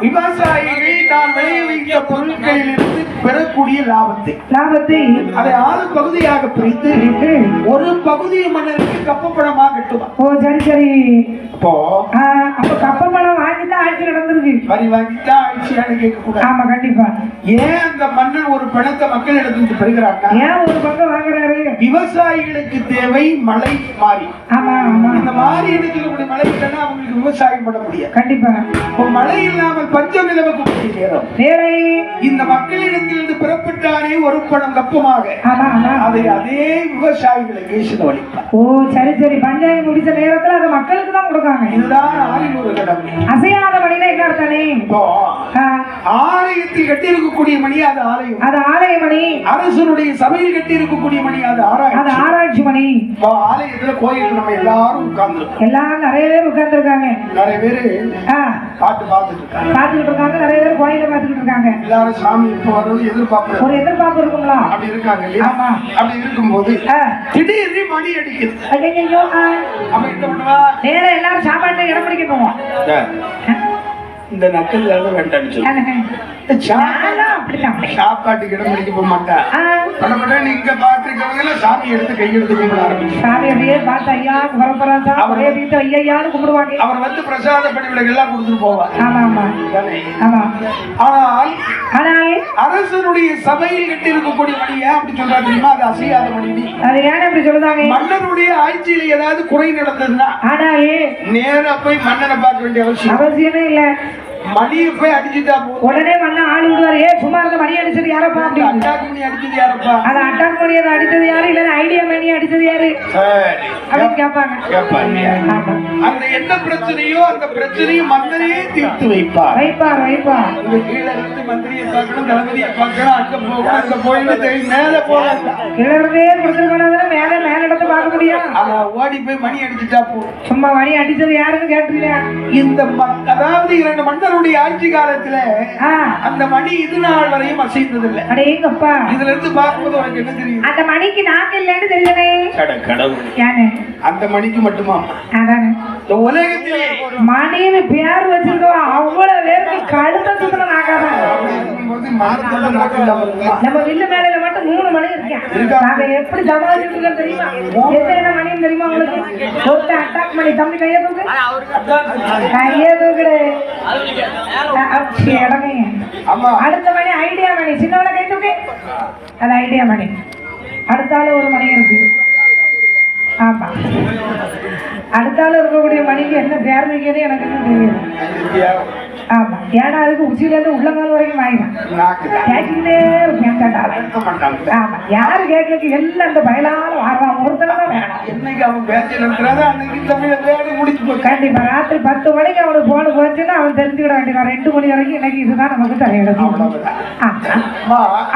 விவசாயிகள் தான் விளைய வைத்த பொருட்களிலிருந்து பெறக்கூடிய லாபத்தை அதை 6 பகுதியாக பிரித்து ஒரு பகுதியை மன்னருக்கு கப்பப்பணமாக கட்டுவார். ஓ சரி சரி. அப்போ அப்ப கப்பப்பணம் வாங்கிதான் ஆட்சி நடந்திருக்கு. வரி வாங்கித்தான் ஆட்சியான்னு கேட்க கூடாது. ஆமா கண்டிப்பா. ஏன் அந்த மன்னன் ஒரு பணத்தை மக்களிடத்திலிருந்து பெறுகிறாங்க? ஏன் ஒரு பங்கு வாங்குறாரு? விவசாயிகளுக்கு தேவை மழை மாறி. ஆமா ஆமா. இந்த மாறி எடுக்கக்கூடிய மழை இல்லைன்னா அவங்களுக்கு விவசாயம் பண்ண முடியாது. கண்டிப்பா. மழை இல்லாமல் பஞ்சம் நிலவக்கூடிய நேரம் இந்த மக்களிடத்திலிருந்து பெறப்பட்டாரே ஒரு பணம் கப்பமாக அதை அதே விவசாயிகளுக்கு செலவழிப்பார். ஓ சரி சரி. பஞ்சாயம் முடிச்ச நேரத்துல அது மக்களுக்கு தான் கொடுக்காங்க. இதுதான் ஆலயம் கடமை. அசையாத மணினா என்ன அர்த்தமே? ஆலயத்தில் கட்டி இருக்கக்கூடிய மணி அது ஆலயம். அது ஆலய மணி. அரசனுடைய சபையில் கட்டி இருக்கக்கூடிய மணி அது ஆராய்ச்சி மணி. ஆலயத்துல கோயில் நம்ம எல்லாரும் உட்கார்ந்து எல்லாரும் நிறைய பேர் உட்கார்ந்து இருக்காங்க. நிறைய பேரு பாட்டு பார்த்துட்டு இருக்காங்க. நிறைய பேர் கோயில பார்த்துட்டு இருக்காங்க. எல்லாரும் சாமி எப்ப வரும்னு எதிர்பார்ப்பு. ஒரு எதிர்பார்ப்பு இருக்குங்களா? அப்படி இருக்காங்க இல்லையா? அப்படி இருக்கும்போது திடீர்னு மணி அடிக்குது. ஐயோ அப்ப என்ன பண்ணுவா? நேர எல்லாரும் சாப்பாட்டுல இடம் பிடிக்க போவோம். இந்த நக்கல் வேண்டாம்னு சொல்லி சாப்பாட்டுக்கு இடம் பிடிக்க போக மாட்டா. நீங்க பாத்துருக்கவங்க சாமி எடுத்து கையெடுத்து கும்பிட ஆரம்பிச்சு சாமி அப்படியே பார்த்து ஐயா குமரப்பராஜா அவரே வீட்டு ஐயான்னு கும்பிடுவாங்க. அவர் வந்து பிரசாத படிவிலக்கு எல்லாம் கொடுத்துட்டு போவார். ஆமா ஆமா ஆமா. ஆனால் அரசனுடைய சபையில் கட்டி இருக்கக்கூடிய மணி ஏன் அப்படி சொல்றா தெரியுமா? அது அசையாத மணி. அது ஏன் அப்படி சொல்லுதாங்க? மன்னனுடைய ஆட்சியில ஏதாவது குறை நடந்ததுன்னா நேரா போய் மன்னனை பார்க்க வேண்டிய அவசியமே இல்ல. மணியை போய் அடிச்சுட்டா உடனே மண்ண ஆளு விடுவாரு. சும்மா இருந்த மணி அடிச்சது யாரப்பா? அட்டாக் மணி அடிச்சது யாரப்பா? அது அட்டாக் மணி அடிச்சது யாரு? இல்ல ஐடியா மணி அடிச்சது யாரு அப்படின்னு கேட்பாங்க. அந்த என்ன பிரச்சனையோ அந்த பிரச்சனையும் மந்திரியே தீர்த்து வைப்பார். கீழே இருந்து மந்திரியை பார்க்கணும், தளபதியை பார்க்கணும், அங்க போகணும், அங்க போயிட்டு மேல போகலாம். கீழே இருந்தே கொடுத்துருக்கணும். மேல இடத்தை பார்க்க முடியும். ஓடி போய் மணி அடிச்சுட்டா போதும். சும்மா மணி அடிச்சது யாருன்னு கேட்டுருக்கா? இந்த அதாவது 2 மண்டலுடைய ஆட்சி காலத்துல அந்த மணி இது நாள் வரையும் அசைந்தது இல்லை. அடேங்கப்பா. இதுல இருந்து பார்க்கும்போது உனக்கு என்ன தெரியும்? அந்த மணிக்கு நாக்கு இல்லைன்னு தெரியலே. கடவுள் அந்த மணிக்கு மட்டுமா? அதானே உலகத்திலே மணின்னு பேர் வச்சிருக்கோம். அவ்வளவு பேருக்கு கழுத்த சுத்தம் நாக்காதான். நம்ம வில்லு மேலையில மட்டும் 3 மணி இருக்கேன். நாங்க எப்படி சமாளிச்சுட்டு தெரியுமா? எத்தனை மணின்னு தெரியுமா உங்களுக்கு? ஒருத்த அட்டாக் மணி. தம்பி கைய தூக்கு. கைய தூக்குடு. அடுத்த மணி ஐடியா மணி. சின்னவள கை தூக்கு. அது ஐடியா மணி. அடுத்தால ஒரு மணி இருக்கு. ஆமா அடுத்தால இருக்கக்கூடிய மணிக்கு என்ன பேர் வைக்கிறது எனக்கு என்ன தெரியும். ஆமா ஏன்னா அதுக்கு உச்சியில இருந்து உள்ளங்கால் வரைக்கும் வாங்கினே ஆமா. யாரு கேட்கறதுக்கு எல்லாம் அந்த பயலால வாடுறான். ஒருத்தரதான் வேணும். என்னைக்கு அவன் பேச்சு நடத்துறாரு அன்னைக்கு தமிழ வேலை முடிச்சு கண்டிப்பா. ராத்திரி 10 மணிக்கு அவனுக்கு போன போச்சுன்னா அவன் தெரிஞ்சுக்கிட வேண்டியதான். 2 மணி வரைக்கும் இன்னைக்கு இதுதான் நமக்கு தலையிடும்.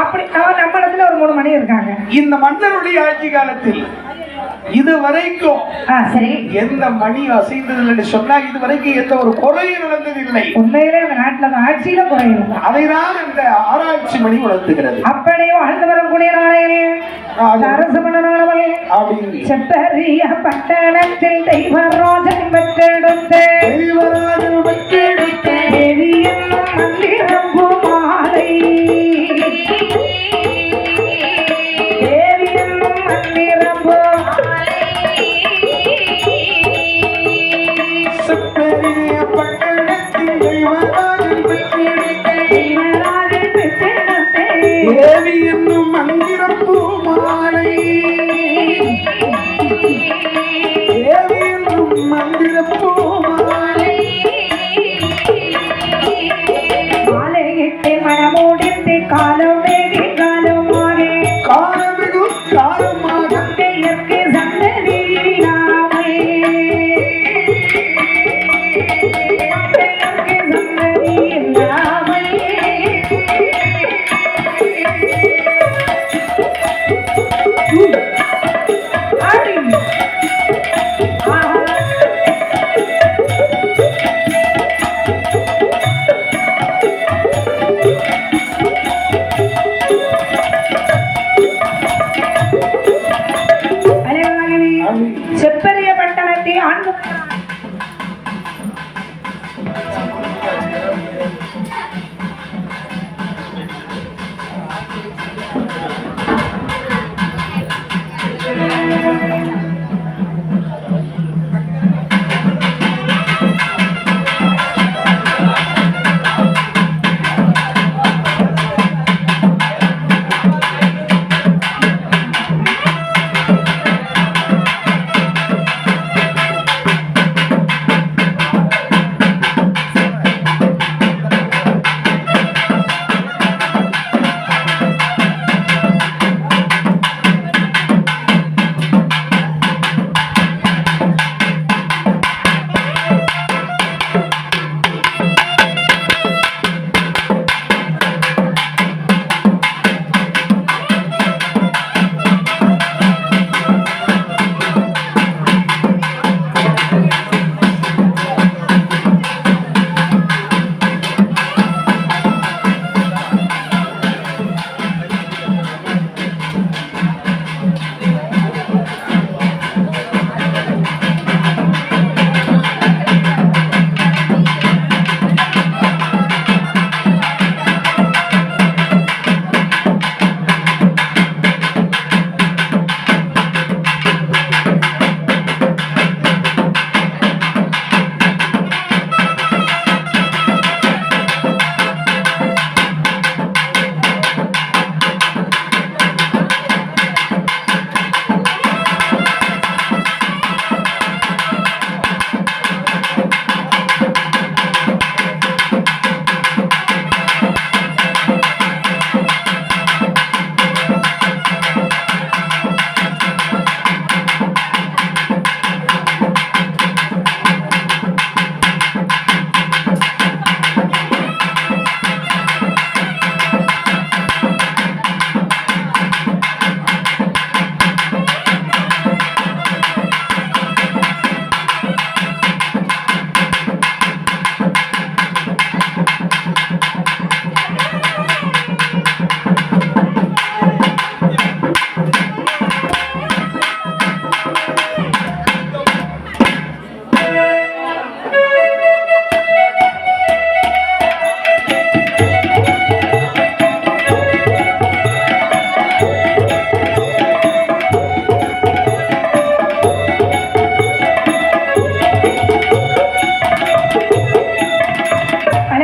அப்படி அவன் நம்ம இடத்துல ஒரு 3 மணி இருக்காங்க. இந்த மன்னருடைய ஆட்சி காலத்தில் இதுவரைக்கும் எந்த மணி அசைந்ததில்லை சொன்னா இதுவரைக்கும் எந்த ஒரு குறையும் நடந்ததில்லை. உண்மையிலே அந்த நாட்டில் ஆட்சியில குறையும். அதைதான் இந்த ஆராய்ச்சி மணி உணர்த்துகிறது. அப்படியே வாழ்ந்து வரக்கூடிய நாளையில் அரசு மன்னனானவள் செப்பரிய பட்டணத்தில் தெய்வராஜன் பெற்றெடுத்த தேவி என்னும் மந்திரம் பூமாலை. தேவி என்னும் மந்திரம் தேவி என்னும் மந்திரம் பூமாலை. தேவி என்னும் மந்திரம் பூமாலை. மாலையிட்டு மனமோடித்து காலம் வேகி காலமாக காலமிகு காலமாக பெயர்க்கு சந்ததி இல்லாமை. பெயர்க்கு சந்ததி இல்லாமை.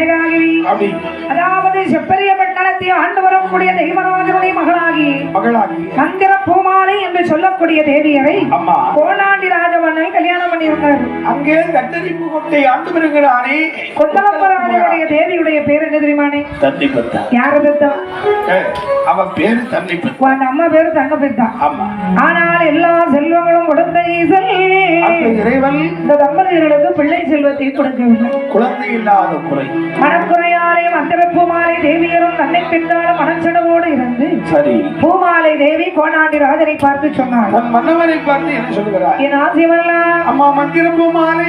அழகாகி அதாவது செப்பரிய பட்டணத்தை ஆண்டு வரக்கூடிய தெய்வராஜனுடைய மகளாகி மந்திர பூமாலை என்று சொல்லக்கூடிய தேவியரை கோலாண்டி ராஜவண்ணை கல்யாணம் பண்ணியிருந்தார். அங்கே கட்டரிப்பு கொட்டை ஆண்டு வருகிறானே கொத்தலப்பராஜனுடைய தேவியுடைய பேர் என்ன தெரியுமானே? தன்னிப்பத்தா. யாரு பெத்தா? அவன் பேரு தன்னிப்பத்தா. அந்த அம்மா பேரு தங்கப்பெத்தா. ஆனால் எல்லா செல்வங்களும் கொடுத்த ஈசல் இறைவன் இந்த தம்பதியர்களுக்கு பிள்ளை செல்வத்தை கொடுக்கவில்லை. குழந்தை இல்லாத குறை மனக்குறையாலே மந்திர பூமாலை தேவியரும் தன்னை பின்னாலும் மனச்சடவோடு இருந்து சரி பூமாலை தேவி கோனாண்டி ராஜனை பார்த்து சொன்னார். தன் மன்னவனை பார்த்து என்ன சொல்கிறார்? என் ஆசிவெல்லாம் அம்மா மந்திர பூமாலை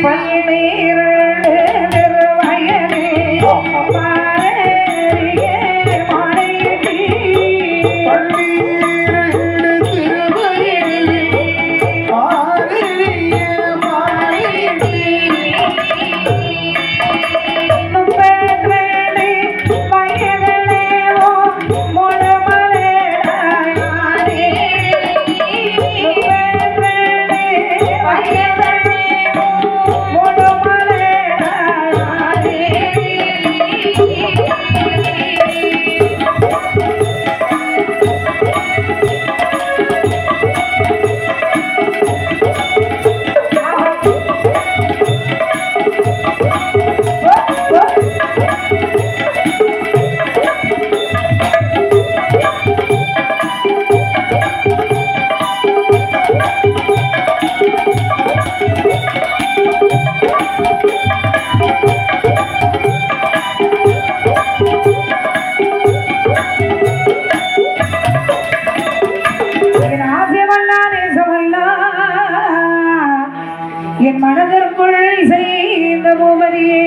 என் மனதிற்குள் இசைந்த பூபதியே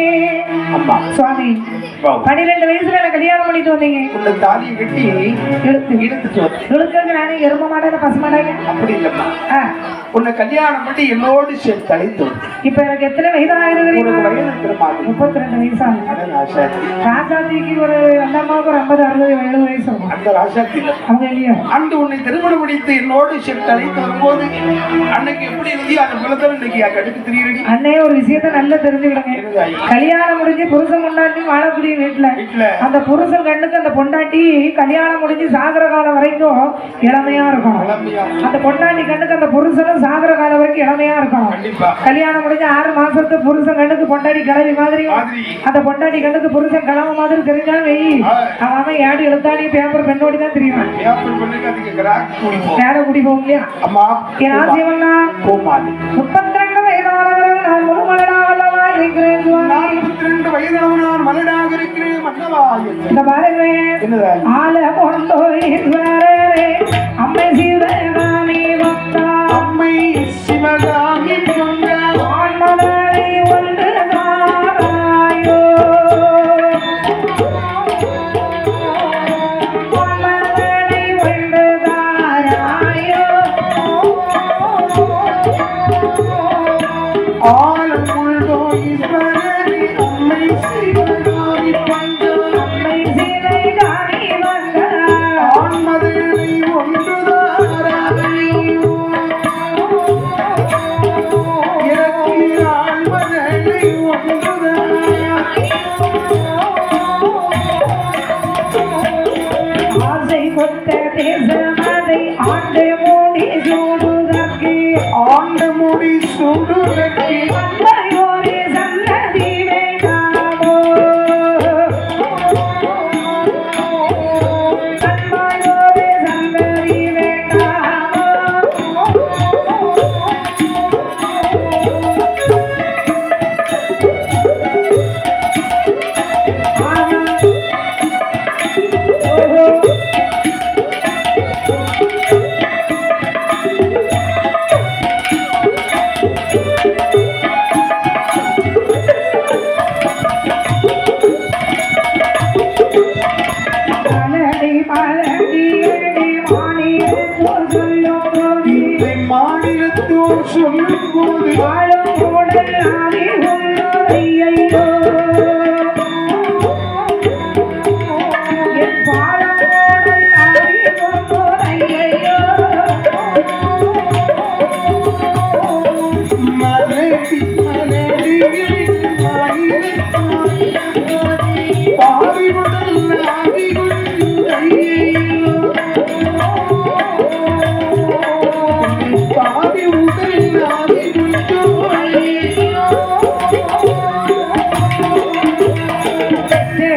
சுவாமி 12 வயசுல எனக்கு கல்யாணம் பண்ணிட்டு வந்தீங்க. தாலியை கட்டி இழுத்துக்கு நானே எரும மாட்டாத பசு மாட்டாங்க அப்படி இல்லம்மா. உன்னை கல்யாணம் பண்ணி என்னோடு சேர்த்து அழைத்து. இப்ப எனக்கு எத்தனை வயதாகிறது? 32 வயசா? ராஜாத்திக்கு ஒரு அந்த அம்மாவுக்கு ஒரு 50 60 70 வயசு. அந்த ராஜாத்தி அவங்க இல்லையா? அன்று உன்னை திருமணம் முடித்து என்னோடு சேர்த்து அழைத்து வரும்போது அன்னைக்கு எப்படி இருந்தியோ அந்த குலத்தம் இன்னைக்கு கடுக்கு திரியடி. அண்ணே ஒரு விஷயத்த நல்லா தெரிஞ்சுக்கிடுங்க. கல்யாணம் முடிஞ்சு புருஷன் பொண்டாட்டி வாழக்கூடிய வீட்டுல அந்த புருஷன் கண்ணுக்கு அந்த பொண்டாட்டி கல்யாணம் முடிஞ்சு சாகர காலம் வரைக்கும் இளமையா இருக்கணும். அந்த பொண்டாட்டி கண்ணுக்கு அந்த புருஷனும் சாகர காலம் வரைக்கும் இளமையா இருக்கணும். கல்யாணம் முடிஞ்சு 6 மாசத்து புருஷன் கண்ணுக்கு பொண்டாட்டி கிளவி மாதிரி அந்த பொண்டாட்டி கண்ணுக்கு புருஷன் கிளம்ப மாதிரி தெரிஞ்சாலும் வெயி அவன் ஏடு எழுத்தாடி பேப்பர் பெண்ணோடி தான் தெரியும். வேற குடி போகும் இல்லையா? என் ஆசைவன்னா 32 வயதானவர்கள் நான் முழுமலனாக இருக்கிறேன். 42 வயதானவன் நான் மலனாக இருக்கிறேன் மன்னவா. இந்த பாருங்க ஆல கொண்டோ ஈஸ்வரரே அம்மை சிவகாமி வந்தா அம்மை சிவகாமி வந்தா ஆன்மதனை ஒன்று தாராயோ ஆன்மதனை ஒன்று தாராயோ ஆலம் கொண்டோ ஈஸ்வரரே அம்மை சிவகாமி வந்தா அம்மை சிவகாமி வந்தா ஆன்மதனை ஒன்று தாராயோ ஆசை கொத்த தேசமதை ஆண்டு மூடி சூடுதற்கு ஆண்டு மூடி சூடுதற்கு அம்மையோரே சன்னதி வேண்டாமோ அம்மையோரே சன்னதி வேண்டாமோ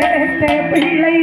பெற்ற பிள்ளை